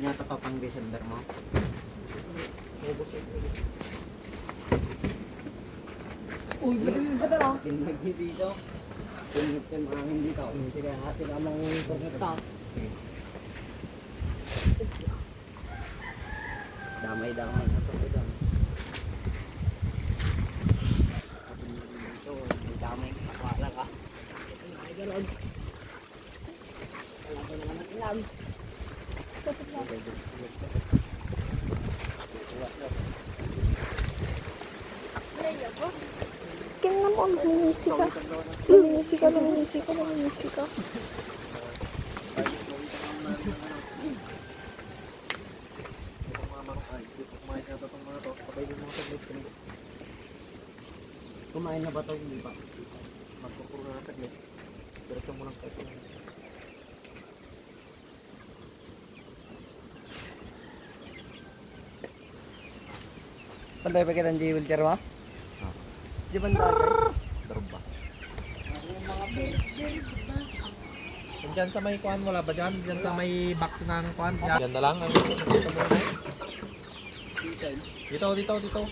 Nyata to pang December mo. Uy, ba na lang? Tinagi dito. Tinag yung angin dito. Kaya natin amang pagkata. Damay-damay na to. Dito, may damay. Wala ka. Ay, galog. Wala ko naman ang ilam. Tingnan mo, luminisi ka. Luminisi ka, luminisi ka, luminisi ka. Kumain na ba ito? Hindi pa. Magpupuro na saglit. Diretso mo lang kayo. Panday pa kitang di wheelchair mo? Di ba nagay? Darba. Diyan sa may kuan wala ba dyan? Diyan sa may box ng kuan. Diyan na lang. Dito, dito, dito.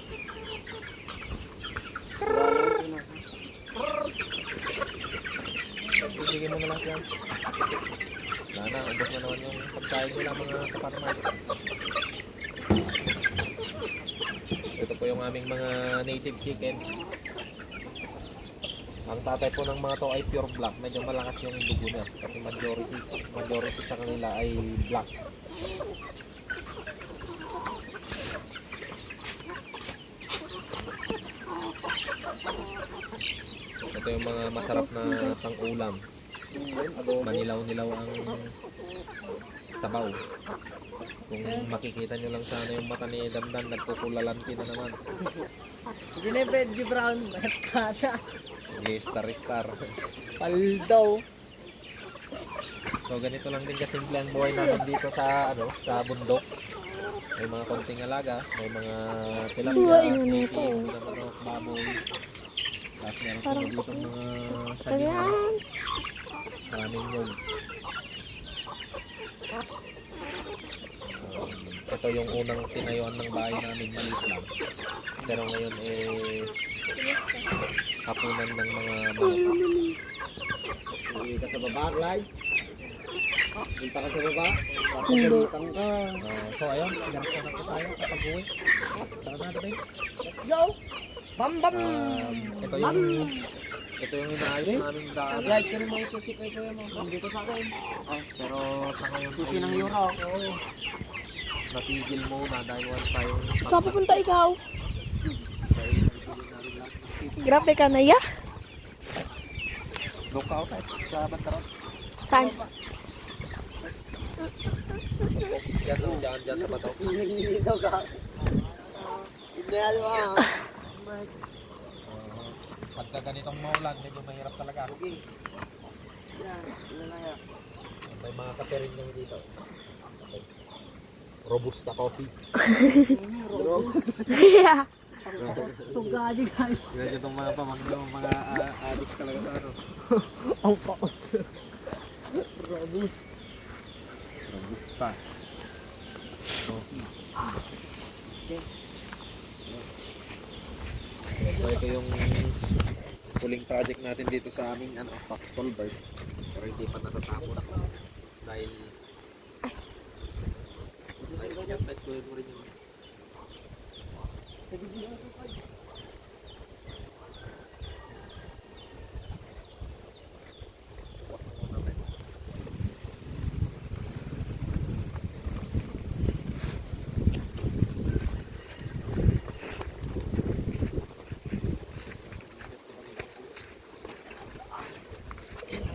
Bigyan mo na lang siya. Wala na, ubos na naman yung pagkain nila mga kaparmay. Ito po yung aming mga native chickens. Ang tatay po ng mga to ay pure black. Medyo malakas yung dugo niya kasi majority sa kanila ay black. Ito yung mga masarap na pang-ulam. Manilaw-nilaw ang sabaw. Kung makikita nyo lang sana yung mata ni Damdan, nagkukulalanti na naman. Hindi na yung veggie brown. Kata. Star-star. Paldaw. So ganito lang din kasimple ang buhay namin dito sa sa bundok. May mga konting alaga, may mga tilapia, chicken, manok, baboy. Tapos meron pa dito mga saging. Maraming nyog. Ito yung unang tinayuan ng bahay namin, maliit lang. Pero ngayon hapunan ng mga manok. Uwi ka sa baba, Clyde. Punta ka sa baba. Papagalitan ka. So ayun, pinarap na po tayo kapag uwi. Saka na rin. Let's go! Bam bam! Ito yung inaayos namin daan. Like ko naman yung susi ko yung mga dito sa akin. Pero sa ngayon Susi ng euro. natigil muna dahil wala tayong Saan pupunta ikaw? Grabe ka na ya? lookout sa Bantarot. Saan? Diyan sa bato. Dito ka. Hindi alam mo. Pagka ganitong maulan, medyo mahirap talaga. Okay. Yan. Yan. May mga kape rin kami dito. Robusta coffee. Yeah. Tugadi guys. Ganyan itong mga pamanggaw, mga addicts talaga sa ano. Ang paot. Robusta. Coffee. So ito yung huling project natin dito sa aming Fox Culvert. Pero hindi pa natatapos dahil pwede ko rin yung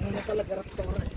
Ano talaga raptor?